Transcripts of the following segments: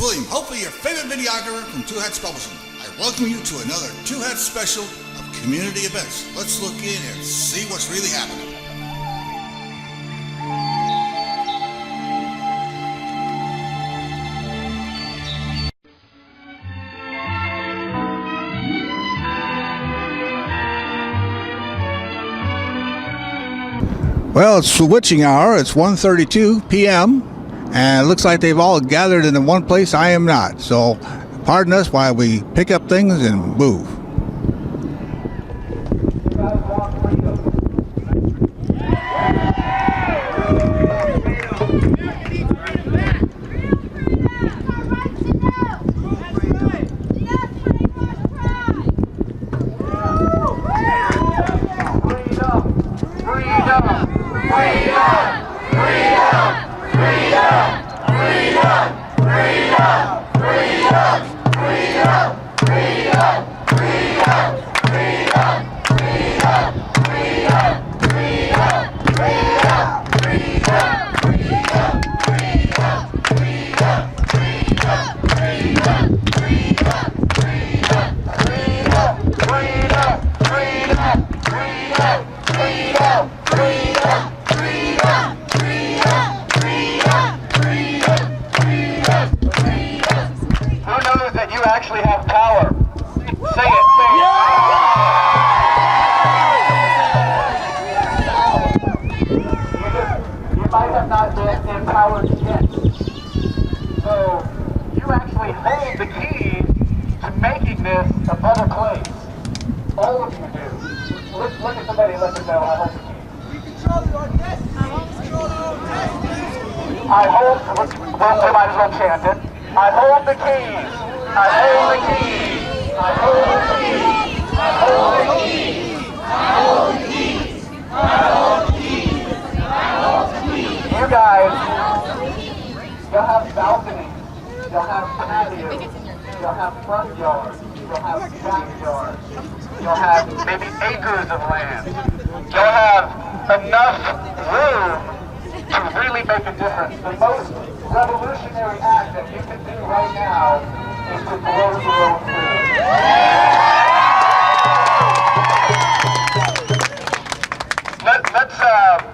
William, hopefully your favorite videographer from Two Hats Publishing. I welcome you to another Two Hats special of community events. Let's look in and see what's really happening. Well, it's the witching hour. It's 1:32 p.m. and it looks like they've all gathered in one place. I am not. So pardon us while we pick up things and move.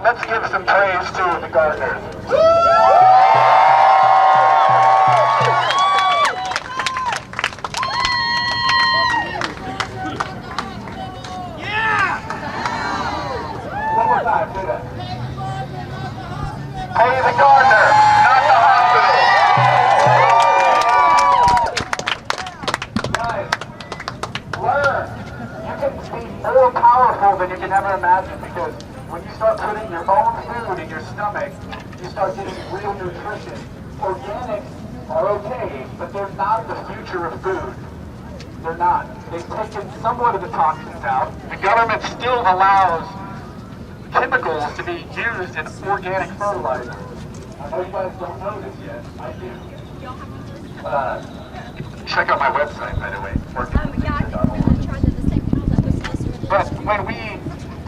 Let's give some praise to the gardeners. Yeah! One more time, do that. Hey, the gardener, not the hospital. Guys, learn. You can be more powerful than you can ever imagine, because when you start putting your own food in your stomach, you start getting real nutrition. Organics are okay, but they're not the future of food. They're not. They've taken somewhat of the toxins out. The government still allows chemicals to be used in organic fertilizer. I know you guys don't know this yet. I do. Check out my website, by the way. But when we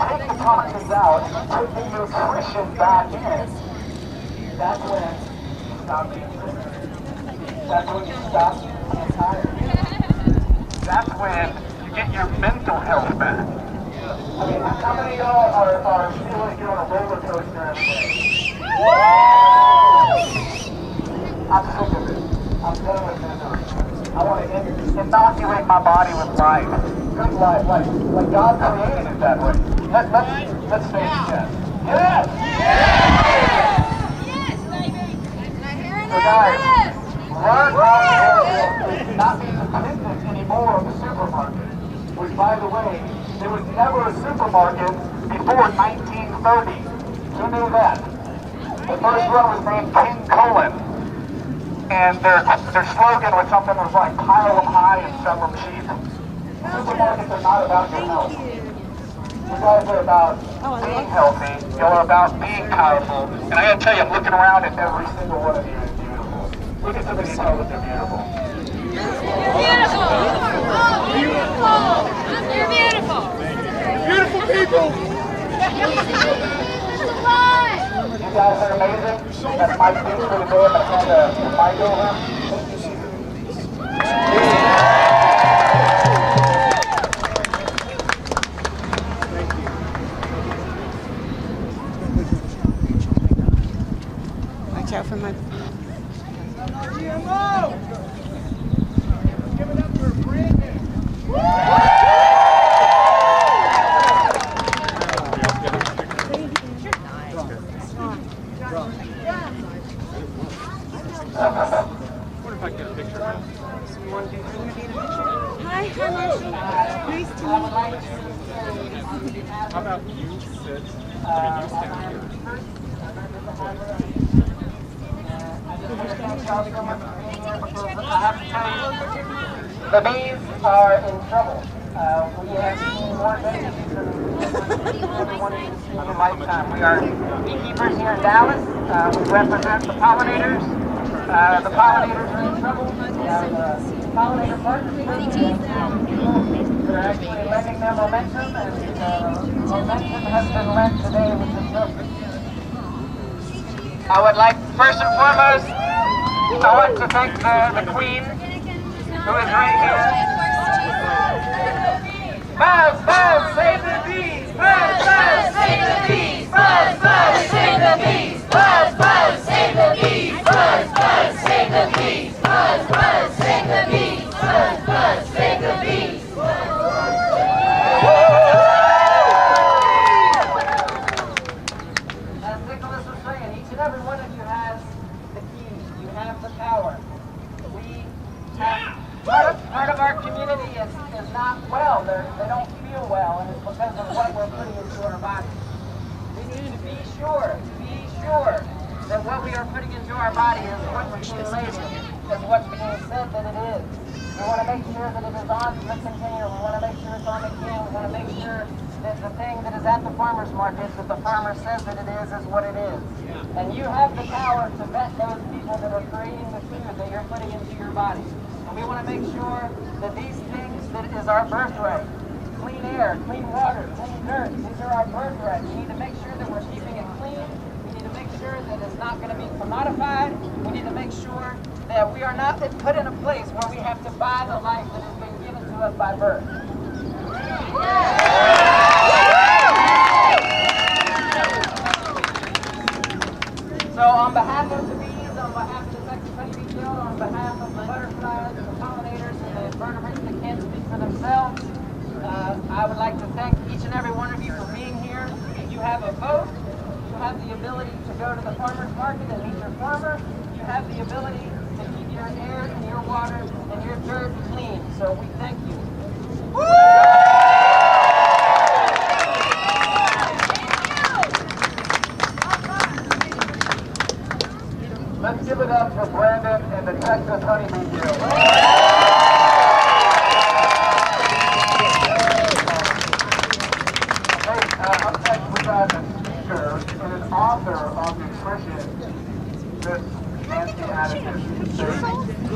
take the toxins out and put the nutrition back in, that's when you stop being sick. That's when you stop being tired. That's when you get your mental health back. I mean, how many of y'all are feeling like you're on a roller coaster every day? I'm sick of it. I'm done with misery. I want to inoculate my body with life. Good life, like God created it that way. Let's say yes. Yes! Yes, baby! So guys, learn how to not be dependent anymore on the supermarket. Which, by the way, there was never a supermarket before 1930. Who knew that? The first one was named King Cullen. And their slogan was something that was like, pile them high and sell them cheap. Supermarkets are not about your health. You guys are about being healthy. You're about being powerful. And I gotta tell you, I'm looking around at every single one of you is beautiful. Look at some of these tell that they're beautiful. Beautiful! You're beautiful! Beautiful people! You guys are amazing. That's my speech for the day. I'm gonna hand the mic over. Watch out for my. Hi, Marshall. Nice to meet you. How about you sit, you stand here. The bees are in trouble. We have seen more babies than everyone in a lifetime. We are beekeepers here in Dallas. We represent the pollinators. The pollinators are in trouble. We have pollinator partnerships. They're actually lending their momentum, and momentum has been lent today with the children. I would like, first and foremost, I want to thank the Queen, who is right here. Buzz, buzz, save the bees! Buzz, buzz, save the bees! Buzz, buzz, save the bees! Buzz, buzz, save the bees! Buzz, buzz, save the bees! Buzz, buzz, save the bees! Buzz, buzz, save the bees! As Nicholas was saying, each and every one of you has the key. You have the power. We have part of our community is not well. They don't feel well, and it's because of what we're putting into our bodies. We need to be sure that what we are putting into our body is what we're being labeled, is what's being said that it is. We want to make sure that it is on the container. We want to make sure it's on the can. We want to make sure that the thing that is at the farmer's market, that the farmer says that it is what it is. And you have the power to vet those people that are creating the food that you're putting into your body. And we want to make sure that these things that is our birthright, clean air, clean water, clean dirt, these are our birthright. We need to make sure that we're keeping it clean. We need to make sure that it's not going to be commodified. We need to make sure that we are not put in a place where we have to buy the life that has been given to us by birth. So on behalf of the bees, on behalf of the Texas Honeybee Guild, on behalf of the butterflies, the pollinators, and the invertebrates that can't speak for themselves, I would like to thank each and every one of you for being here. You have a vote. You have the ability to go to the farmer's market and meet your farmer. You have the ability to keep your air and your water and your dirt clean. So we thank you. Let's give it up for Brandon and the Texas Honeybee Guild. Up next we got a speaker and an author of nutrition, Miss Nancy Addison.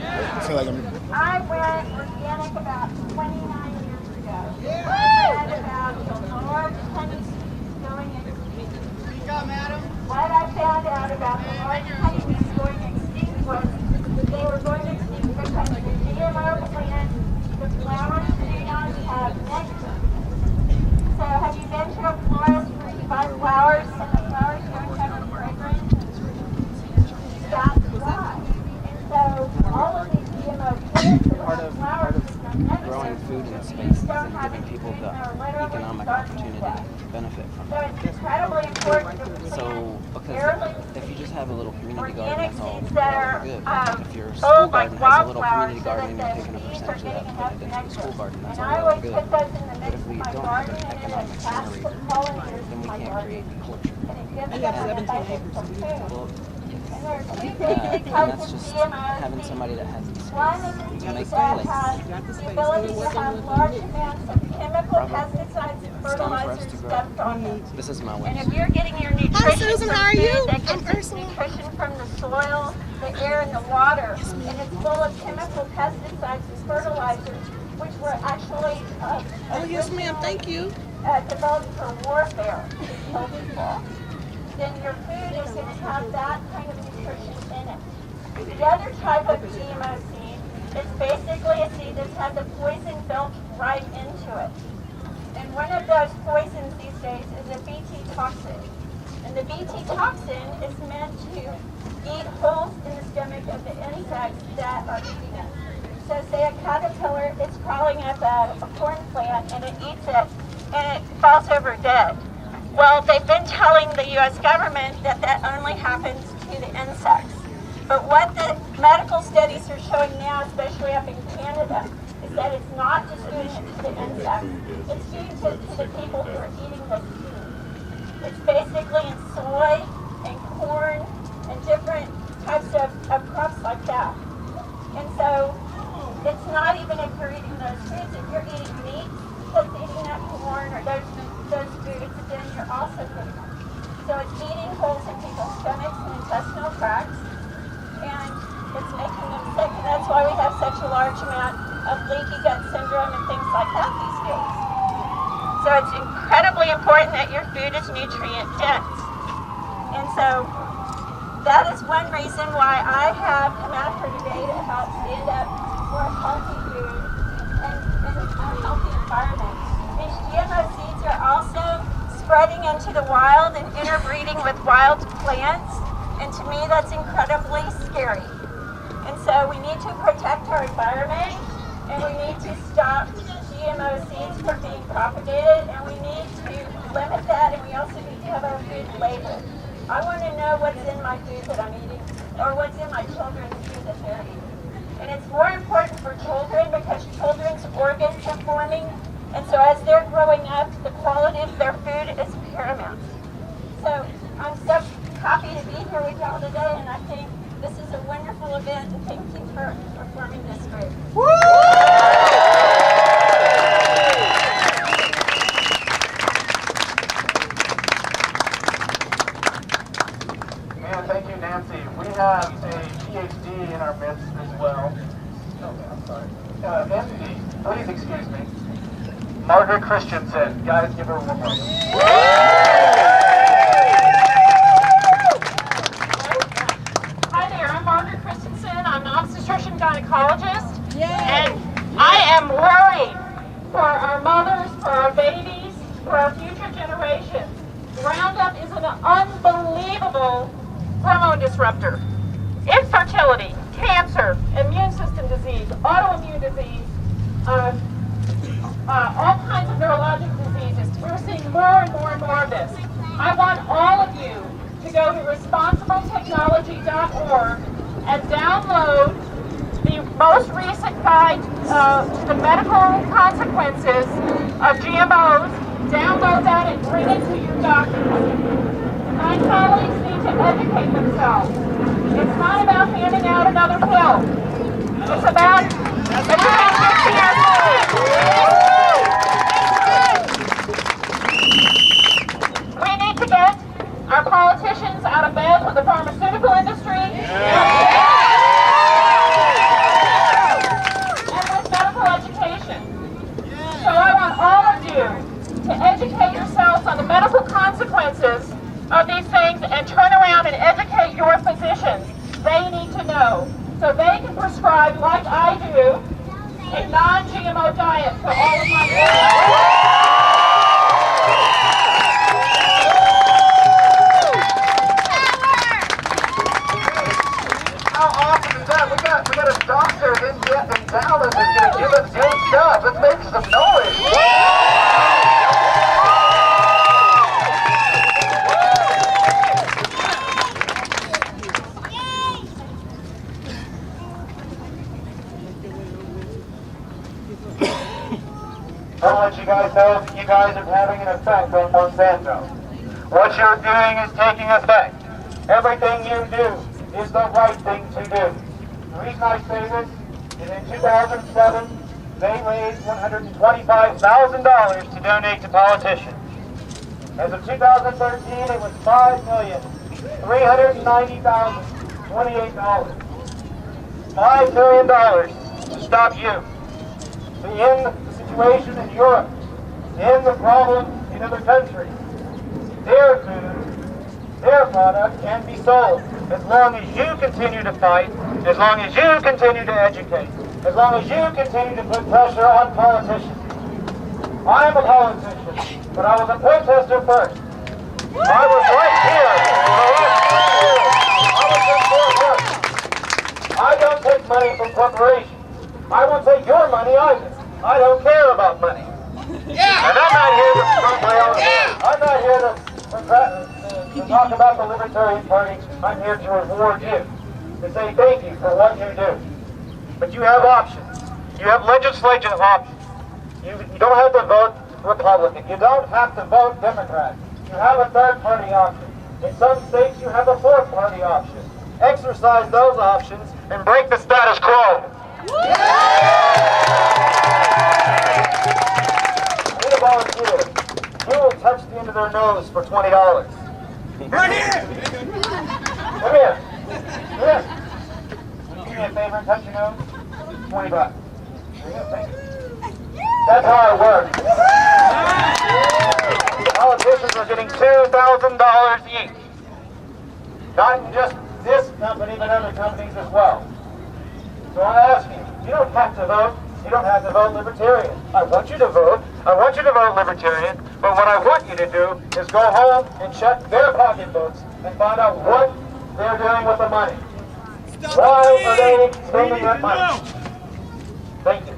I went organic about 29 years ago. I read about the large honeybees going extinct. What I found out about the large honeybees going extinct was they were going extinct because the GMO plant, the flowers do not have nectar. So have you been to a florist where you buy flowers and the flowers don't have a fragrance? That's why. And so all of these GMO plants that have flowers growing food in space and giving people the economic opportunity to benefit from so it. it's incredibly important that we So, because if you just have a little community garden, organic that's all seeds that are good. If your school sold like garden has a little wildflowers community so garden that and you're the taking a bees are percentage of getting that, enough put it into the school nectar. garden, that's And all I well always and good. put those in the But mix if we of my don't have garden an and then economic I pass the generator, pollinators then to we my can't garden. create culture. And it gives I them have a 17 benefit acres from of food. Well, And there's two and big that's types of just GMOs. having somebody that has the One space is to make that the place. has the ability to have large amounts of chemical pesticides and It's time for us fertilizers to grow. dumped on them. This is my And way. if you're getting your nutrition Susan, from how are food you? that I'm gets its Ursula. nutrition from the soil, the air, and the water, and it's full of chemical pesticides and fertilizers, which were actually Oh, yes, ma'am. Thank you. developed for warfare to kill people, then your food is going to have that kind of nutrition in it. The other type of GMO seed is basically a seed that's had the poison built right into it. And one of those poisons these days is a Bt toxin. And the Bt toxin is meant to eat holes in the stomach of the insects that are eating it. So say a caterpillar is crawling up a corn plant and it eats it and it falls over dead. Well, they've been telling the U.S. government that that only happens to the insects. But what the medical studies are showing now, especially up in Canada, is that it's not just doing it to the insects. It's doing it to the people who are eating this food. It's basically in soy and corn and different types of crops like that. And so it's not even if you're eating those foods. If you're eating meat that's eating that corn or those foods, then you're also getting them. So it's eating holes in people's stomachs and intestinal tracts, and it's making them sick. And that's why we have such a large amount of leaky gut syndrome and things like that these days. So it's incredibly important that your food is nutrient dense. And so that is one reason why I have come out here today to help stand up for healthy food and a healthy environment. These GMO seeds are also spreading into the wild and interbreeding with wild plants, and to me that's incredibly scary. And so we need to protect our environment, and we need to stop GMO seeds from being propagated, and we need to limit that, and we also need to have our food labeled. I want to know what's in my food that I'm eating, or what's in my children's food that they're eating. And it's more important for children because children's organs are forming, and so as they're growing up, the quality of their food is paramount. So I'm so happy to be here with y'all today, and I think this is a wonderful event, and thank you for forming this group. Thank you, Nancy. We have a PhD in our midst as well. Oh, I'm sorry. MD, please excuse me. Margaret Christensen. Guys, give her a warm welcome. Hi there, I'm Margaret Christensen. I'm an obstetrician gynecologist. And I am worried for our mothers, for our babies, for our future generations. Roundup is an unbelievable hormone disruptor. Infertility, cancer, immune system disease, autoimmune disease, all kinds of neurological diseases. We're seeing more and more and more of this. I want all of you to go to responsibletechnology.org and download the most recent guide to the medical consequences of GMOs. Download that and bring it to your doctors. My colleagues need to educate themselves. It's not about handing out another pill. It's about educating our We need to get our politicians out of bed with the pharmaceutical industry and with medical education. So I want all of you to educate yourselves on the medical consequences of these things and turn around and educate your physicians. They need to know so they can prescribe, like I do, a non-GMO diet for all of my patients. How awesome is that? We got a doctor in Dallas that's going to give us good stuff. Let's make some noise. I'll let you guys know that you guys are having an effect on Monsanto. What you're doing is taking effect. Everything you do is the right thing to do. The reason I say this is in 2007, they raised $125,000 to donate to politicians. As of 2013, it was $5,390,028. $5 million to stop you. To end the situation in Europe, in the problem in other countries. Their food, their product can be sold as long as you continue to fight, as long as you continue to educate, as long as you continue to put pressure on politicians. I am a politician, but I was a protester first. I was right here for the last 3 years. I was in Fort Worth. I don't take money from corporations. I won't take your money either. I don't care about money. And I'm not here to promote my own. I'm not here to talk about the Libertarian Party. I'm here to reward you, to say thank you for what you do. But you have options. You have legislative options. You don't have to vote Republican. You don't have to vote Democrat. You have a third-party option. In some states, you have a fourth-party option. Exercise those options and break the status quo. Need a volunteer. Who will touch the end of their nose for $20? Right here! Come here. Come here. Will you do me a favor and touch your nose? $20. There you go. Thank you. That's how it works. Politicians are getting $2,000 each. Not in just this company, but other companies as well. So I ask you, you don't have to vote. You don't have to vote Libertarian. I want you to vote. I want you to vote Libertarian. But what I want you to do is go home and check their pocketbooks and find out what they're doing with the money. Why are they spending that money? Thank you.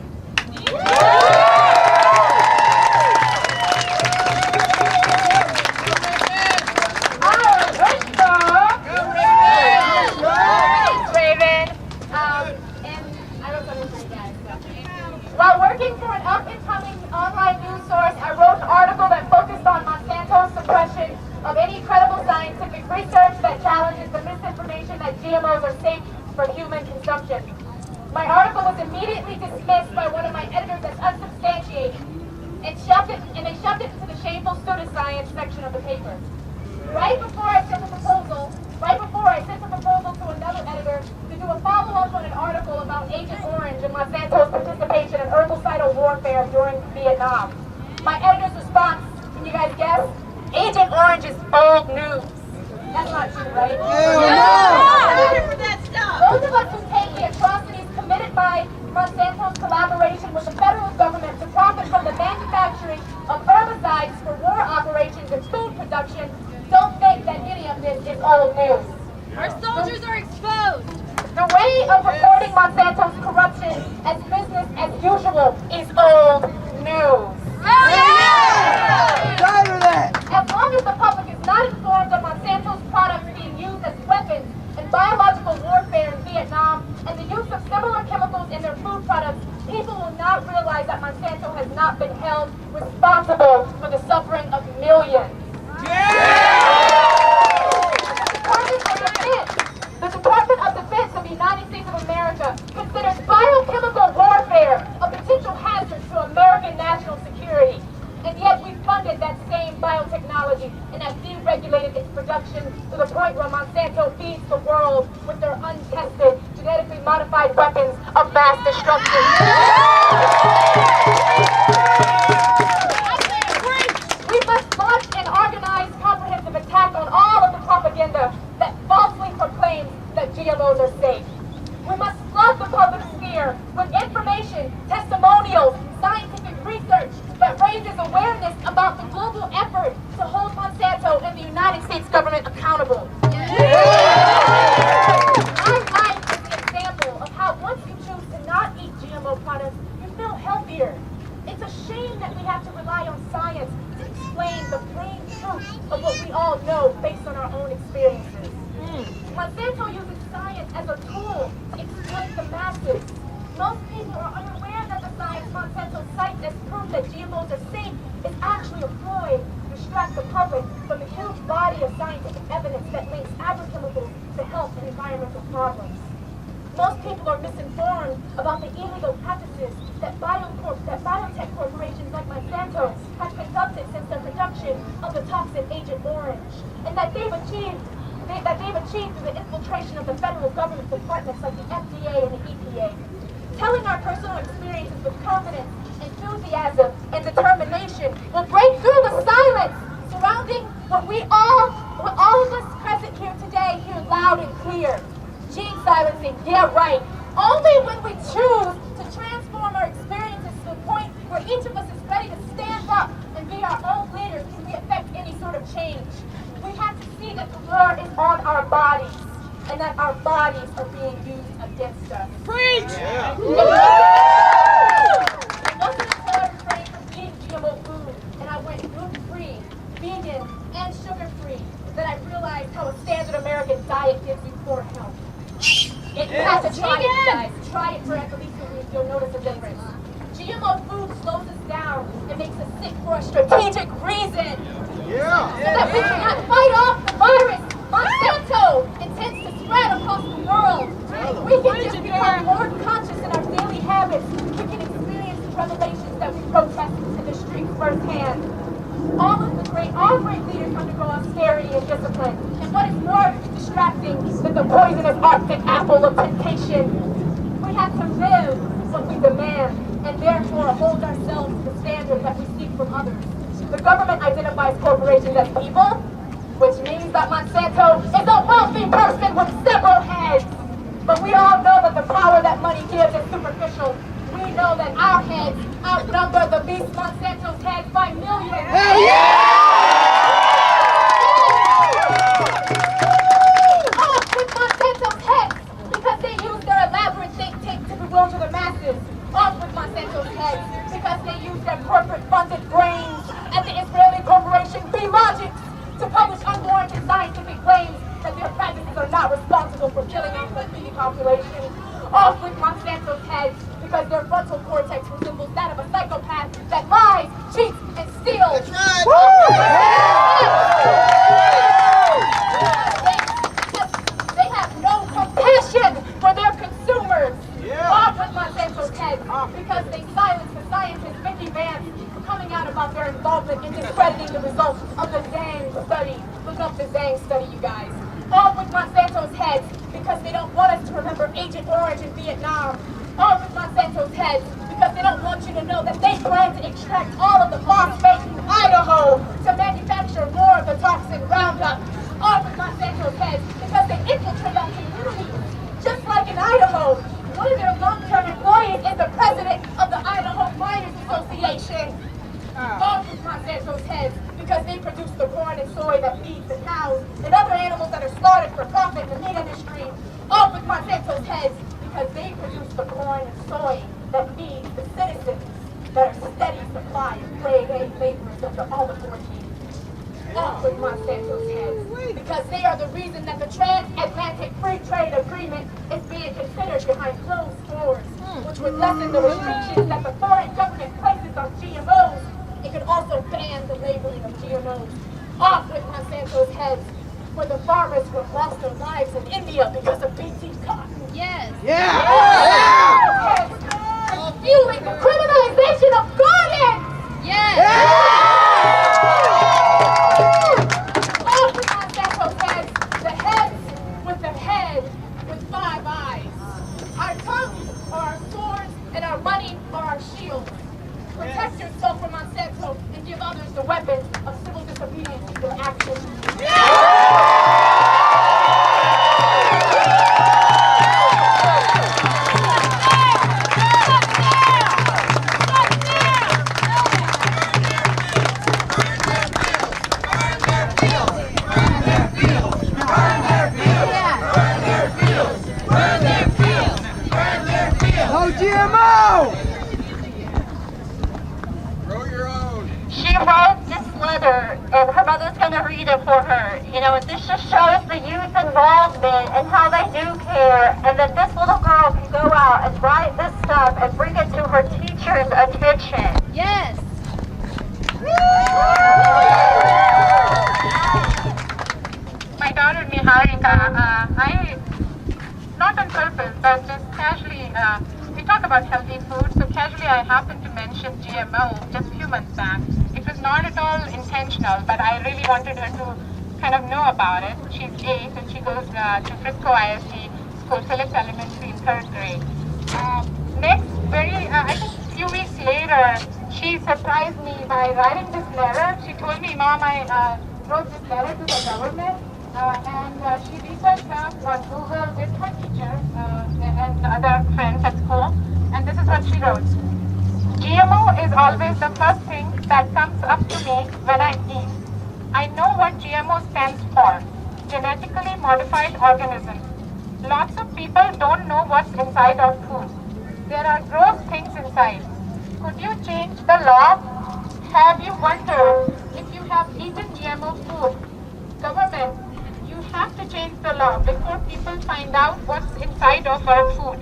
While working for an up-and-coming online news source, I wrote an article that focused on Monsanto's suppression of any credible scientific research that challenges the misinformation that GMOs are safe for human consumption. My article was immediately dismissed by one of my editors as unsubstantiated, and they shoved it into the shameful pseudoscience section of the paper. Right before I sent the proposal to another editor to do a follow-up on an article about Agent Orange and Monsanto's participation in herbicidal warfare during Vietnam. My editor's response, can you guys guess? Agent Orange is old news. That's not true, right? Those of us who take the atrocities committed by Monsanto's collaboration with the federal government to profit from the manufacturing of herbicides for war operations and food production don't think that any of this is old news. Our soldiers are exposed. The way of reporting Monsanto's corruption as business as usual is old news. As long as the public is not informed of Monsanto's products being used as weapons in biological warfare in Vietnam and the use of similar chemicals in their food products, people will not realize that Monsanto has not been held responsible for the suffering of millions. The Department of Defense of the United States of America considers biochemical warfare a potential hazard to American national security. And yet we funded that same biotechnology and have deregulated its production to the point where Monsanto feeds the world with their untested, genetically modified weapons of mass destruction. We must launch an organized, comprehensive attack on all of the propaganda that falsely proclaims that GMOs are safe. We must flood the public sphere with information, testimonials, scientific research that raises awareness about the global effort to hold Monsanto and the United States government accountable. I'm an example of how once you choose to not eat GMO products, you feel healthier. It's a shame that we have to rely on science to explain the plain truth of what we all know based on our own experiences. Monsanto uses science as a tool to exploit the masses. Most people are unaware that the science Monsanto cites as proof that GMOs are safe is actually a ploy to distract the public from the huge body of scientific evidence that links agrochemicals to health and environmental problems. Most people are misinformed about the illegal practices that biotech corporations like Monsanto have conducted since the production of the toxin Agent Orange, and that they've achieved through the infiltration of the federal government departments like the FDA and the EPA. Telling our personal experiences with confidence and enthusiasm and determination will break through the silence surrounding what all of us present here today hear loud and clear. Gene silencing, yeah, right. Only when we choose to transform our experiences to the point where each of us is ready to stand up and be our own leaders can we affect any sort of change. We have to see that the war is on our bodies and that our bodies are being used against us. Preach! Yeah. It wasn't until I refrained from eating GMO food and I went gluten-free, vegan, and sugar-free that I realized how a standard American diet gives you poor health. You have to try it, you guys. Try it for at least a week. You'll notice a difference. GMO food slows us down and makes us sick for a strategic reason. So that we cannot fight off the virus Monsanto intends to spread across the world. We can just become more conscious in our daily habits. We can experience the revelations that we protest in the streets firsthand. All great leaders undergo austerity and discipline. And what is more distracting than the poisonous Arctic apple of temptation? We have to live what we demand and therefore hold ourselves to the standard that we seek from others. The government identifies corporations as evil, which means that Monsanto is a wealthy person with several heads. But we all know that the power that money gives is superficial. We know that our heads outnumber the beast Monsanto's heads by millions. Hell Off with Monsanto's heads because they use their elaborate think tank to bewilder the masses. Off with Monsanto's heads because they use their corporate-funded brains at the Israeli corporation B-Logics to publish unwarranted scientific claims that their practices are not responsible for killing off the bee population. Off with Monsanto's heads because their frontal cortex resembles that of a psychopath that lies, cheats, and steals. That's right! They have no compassion for their consumers. Off with Monsanto's heads because they silence the scientist Mickey Vance coming out about their involvement in discrediting the results of the Zhang study. Look up the Zhang study, you guys. Off with Monsanto's heads because they don't want us to remember Agent Orange in Vietnam. Off with Monsanto's heads because they don't want you to know that they plan to extract all of the phosphate from Idaho to manufacture more of the toxin Roundup. Off with Monsanto's heads because they infiltrate our communities, just like in Idaho. One of their long-term employees is the president of the Idaho Miners Association. Off with Monsanto's heads because they produce the corn and soy that feeds the cows and other animals that are slaughtered for profit in the meat industry. Off with Monsanto's heads because they produce the corn and soy that feeds the citizens that are steady supply of grade A laborers under all authority. Off with Monsanto's heads because they are the reason that the transatlantic free trade agreement is being considered behind closed doors, which would lessen the restrictions that the foreign government places on GMOs. It could also ban the labeling of GMOs. Off with Monsanto's heads for the farmers who have lost their lives in India because of BT cotton. Yes. Fueling the criminalization of gardens. Yes. Off with Monsanto's heads, the heads with the head with 5 eyes. Our tongues are our swords and our money are our shields. Protect yourself from Monsanto and give others the weapons of civil disobedience and action. She wrote this letter, and her mother's going to read it for her. You know, and this just shows the youth involvement and how they do care, and that this little girl can go out and write this stuff and bring it to her teacher's attention. Yes. My daughter Niharika, I, not on purpose, but just casually, we talk about healthy food, so casually I happened to mention GMO just a few months back. It was not at all intentional, but I really wanted her to kind of know about it. She's 8 and she goes to Frisco ISD School, Phillips Elementary in 3rd grade. Next, I think few weeks later, she surprised me by writing this letter. She told me, Mom, I wrote this letter to the government, and she researched up on Google with her teacher and other friends at school, and this is what she wrote. GMO is always the first thing that comes up to me when I eat. I know what GMO stands for, genetically modified organisms. Lots of people don't know what's inside of food. There are gross things inside. Could you change the law? Have you wondered if you have eaten GMO food? Government, you have to change the law before people find out what's inside of our food.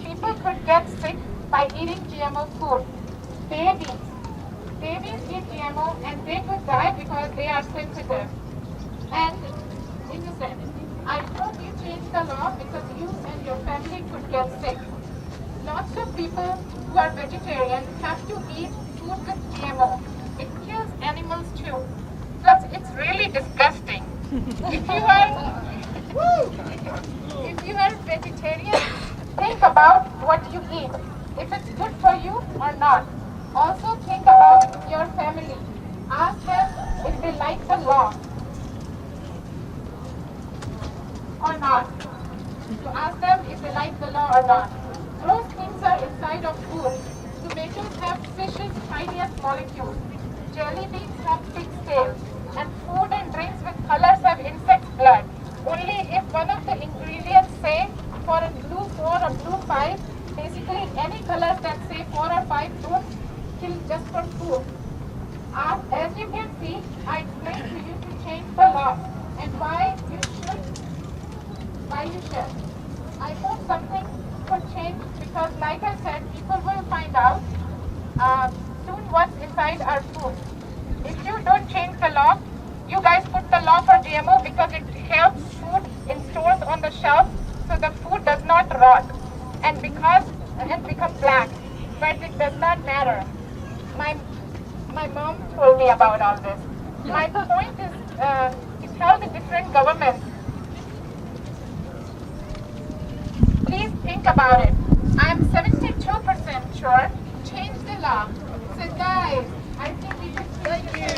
People could get sick by eating GMO food. Babies eat GMO and they could die because they are sensitive and innocent. I hope you change the law because you and your family could get sick. Lots of people who are vegetarian have to eat food with GMO. It kills animals too. Plus, it's really disgusting. If you are vegetarian, think about what you eat. If it's good for you or not. Also think about your family. Ask them if they like the law or not. So ask them if they like the law or not. Gross things are inside of food. Tomatoes have fish's tiniest molecules. Jelly beans have pig's tails. And food and drinks with colors have insect blood. Only if one of the ingredients say for a blue 4 or blue 5, basically any colors that say 4 or 5 don't kill just for food. As you can see, I explained to you to change the law and why you should. I hope something could change because like I said, people will find out soon what's inside our food. If you don't change the law, you guys put the law for GMO because it helps food in stores on the shelf so the food does not rot and become black, but it does not matter. My mom told me about all this. My point is to tell the different governments, please think about it. I'm 72% sure, change the law. So guys, I think we should thank you.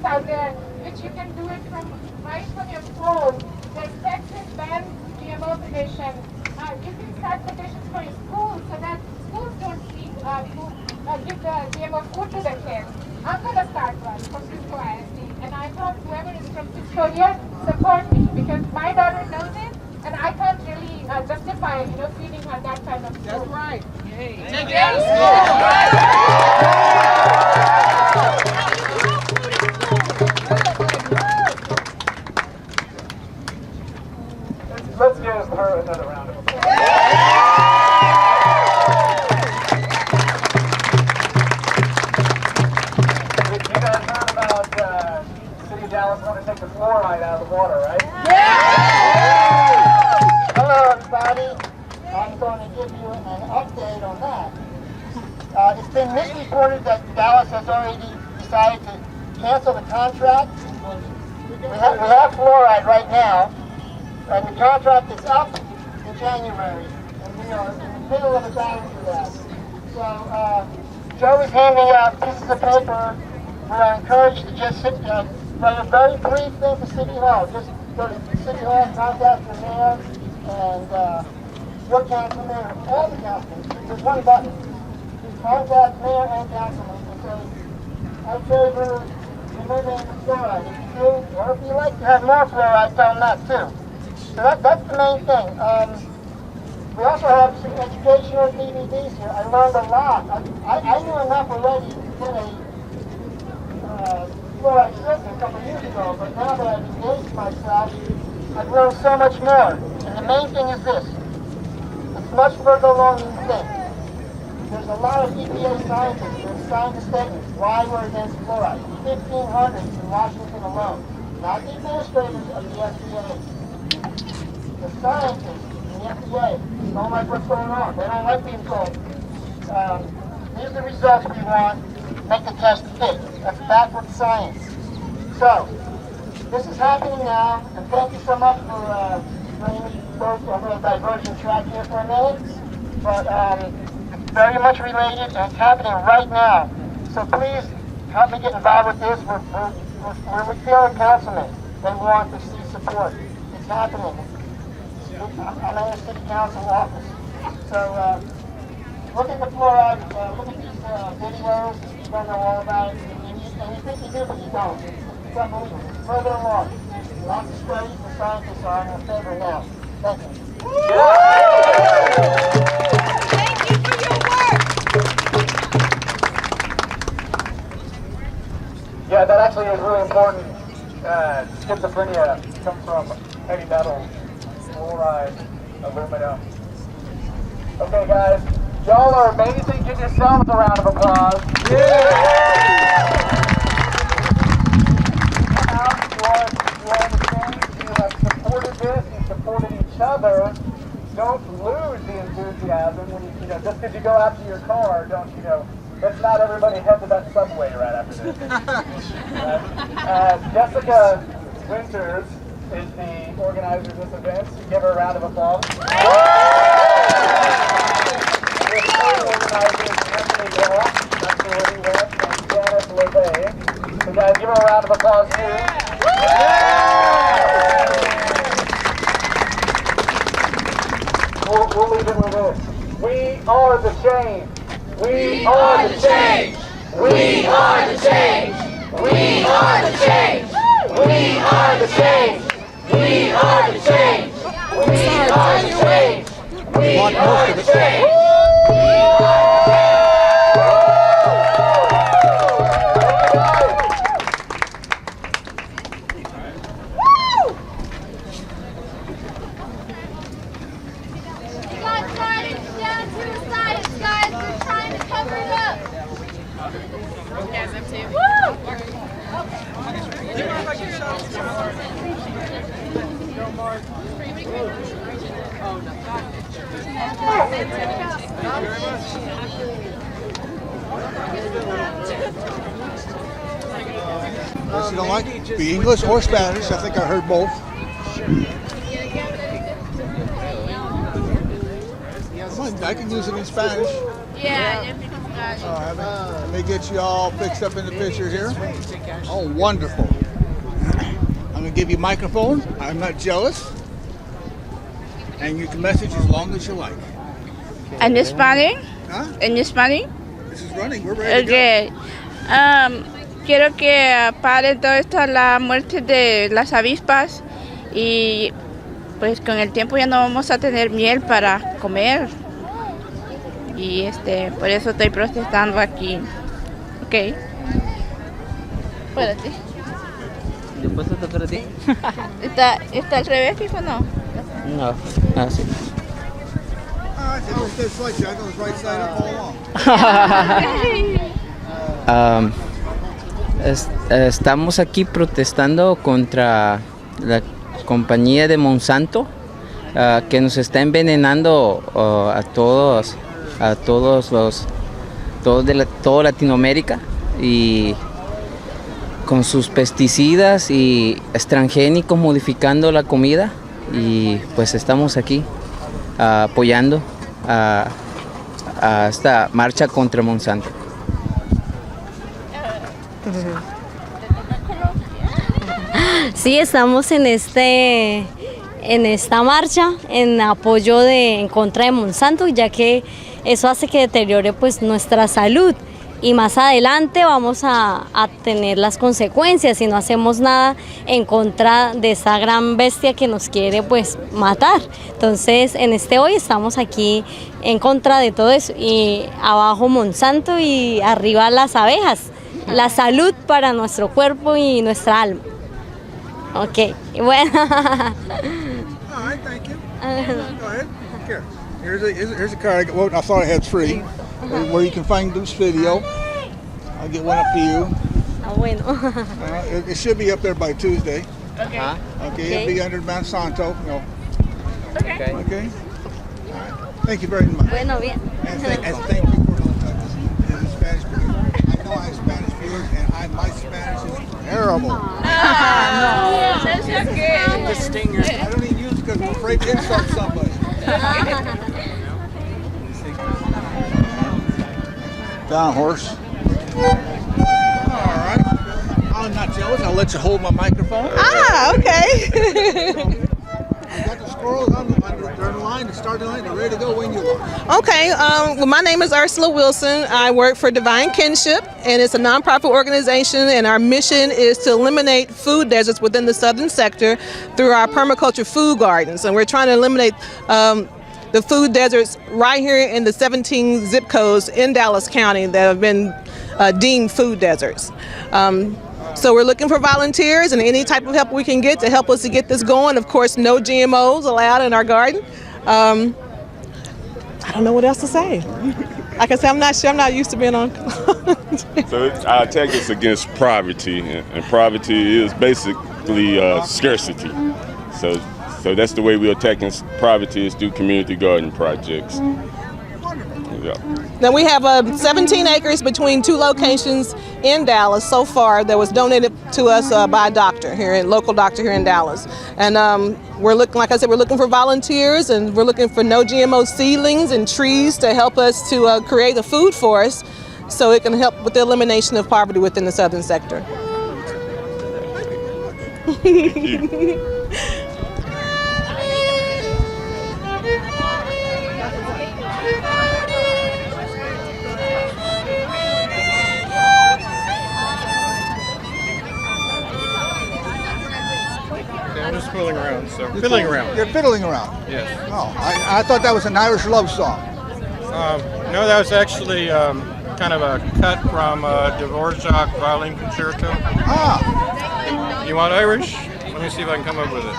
Out there, which you can do it from right from your phone. There's Texas ban GMO petition. You can start petitions for your schools so that schools don't give the GMO food to the kids. I'm going to start one from Cisco ISD, and I hope whoever is from Cisco here support me because my daughter knows it, and I can't really justify, feeding her that kind of food. That's right. Yay. Take it out of school. Let's give her another round of applause. You guys heard about the City of Dallas wanting to take the fluoride out of the water, right? Yeah! Hello, everybody. I'm going to give you an update on that. It's been misreported that Dallas has already decided to cancel the contract. We have fluoride right now. And the contract is up in January, and we are in the middle of a battle for that. So Joe is handing out pieces of paper. We are encouraged to just write a very brief thing to City Hall. Just go to City Hall, contact the mayor, and your councilman, all the councilmen. There's one button. Just contact mayor and councilman and say, I favor removing fluoride. If you do, or if you like to have more fluoride, tell them that too. So that's the main thing. We also have some educational DVDs here. I learned a lot. I knew enough already to get a fluoride filter a couple years ago, but now that I've engaged myself, I've learned so much more. And the main thing is this. It's much further along than you think. there's a lot of EPA scientists who have signed the statement why we're against fluoride. 1,500 in Washington alone. Not the administrators of the FDA. The scientists in the FDA don't like what's going on. They don't like being told, here's the results we want, make the test fit. That's backward science. So, this is happening now, and thank you so much for letting me go to a little diversion track here for a minute. But it's very much related, and it's happening right now. So please help me get involved with this. We're with fellow councilmen. They want to see support. It's happening. I'm in the city council office. So look at the fluoride, look at these videos. You don't know all about it. And you think you do, but you don't. It's unbelievable. It's further along. Lots of studies the scientists are in our favor now. Thank you. Thank you for your work. Yeah, that actually is really important. Schizophrenia comes from heavy metals, fluoride, aluminum. Okay, guys, y'all are amazing. Give yourselves a round of applause. Yeah! You have supported this, you supported each other. Don't lose the enthusiasm when you know, just because you go out to your car, don't, let's not everybody head to that Segway right after this. Jessica Winters is the organizer of this event. Give her a round of applause. With co-organizers Anthony Ross, that's where he went, and Janice LeVay. So guys, give her a round of applause too. We'll leave it with this. We are the change. We are the change. We are the change. We are the change. We are the change. We are the change. We are the change. We are the change. Unless you don't like it, be English or Spanish. I think I heard both. Come on, I can use it in Spanish. Yeah. Let me get you all fixed up in the picture here. Oh, wonderful. I'm going to give you a microphone. I'm not jealous. And you can message as long as you like. ¿En Spanish? Huh? ¿En Spanish? This is running. We're ready to Okay. Quiero que pare todo esto, la muerte de las avispas, y pues con el tiempo ya no vamos a tener miel para comer. Y por eso estoy protestando aquí. Ok. Para ti. Después te toca a ti. ¿Está al revés, hijo? No. No, así. I think this like that goes right side up all along. Estamos aquí protestando contra la compañía de Monsanto que nos está envenenando a toda Latinoamérica, y con sus pesticidas y transgénicos modificando la comida, y pues estamos aquí apoyando a esta marcha contra Monsanto. Sí, estamos en esta marcha en apoyo en contra de Monsanto, ya que eso hace que deteriore pues nuestra salud, y más adelante vamos a tener las consecuencias si no hacemos nada en contra de esa gran bestia que nos quiere pues matar. Entonces hoy estamos aquí en contra de todo eso, y abajo Monsanto y arriba las abejas, la salud para nuestro cuerpo y nuestra alma. Ok, bueno. All right, thank you. Go ahead. Here. Here's a card. I thought I had three. where you can find this video. I'll get one up to you. Ah, bueno. It should be up there by Tuesday. Okay. Okay, it'll be under Monsanto. No. Okay. Okay. Thank you very much. Bueno, bien. And thank you for the Spanish viewers. I know I have Spanish viewers, and my Spanish is terrible. No, that's not good. The stinger. I don't even use it because I'm afraid to insult somebody. Down, horse. All right. I'm not jealous. I'll let you hold my microphone. Ah, okay. I got the squirrels on the line, the starting line. They're ready to go when you are. Okay, well, my name is Ursula Wilson. I work for Divine Kinship, and it's a nonprofit organization, and our mission is to eliminate food deserts within the southern sector through our permaculture food gardens. And we're trying to eliminate the food deserts right here in the 17 zip codes in Dallas County that have been deemed food deserts. So we're looking for volunteers and any type of help we can get to help us to get this going. Of course, no GMOs allowed in our garden. I don't know what else to say. Like I said, I'm not sure. I'm not used to being on. So our attack is against poverty, and poverty is basically scarcity. So that's the way we're attacking poverty, is through community garden projects. Yeah. Now we have 17 acres between two locations in Dallas so far that was donated to us by a local doctor here in Dallas. And we're looking, like I said, we're looking for volunteers, and we're looking for no GMO seedlings and trees to help us to create a food forest so it can help with the elimination of poverty within the southern sector. I'm just fooling around, so fiddling around. You're fiddling around? Yes. Oh, I thought that was an Irish love song. No, that was actually kind of a cut from Dvorak Violin Concerto. Ah. You want Irish? Let me see if I can come up with it.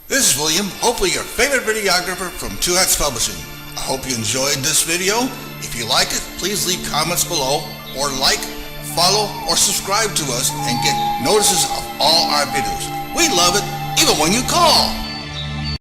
This is William, hopefully your favorite videographer from Two Hats Publishing. I hope you enjoyed this video. If you like it, please leave comments below, or like, follow, or subscribe to us and get notices of all our videos. We love it, even when you call.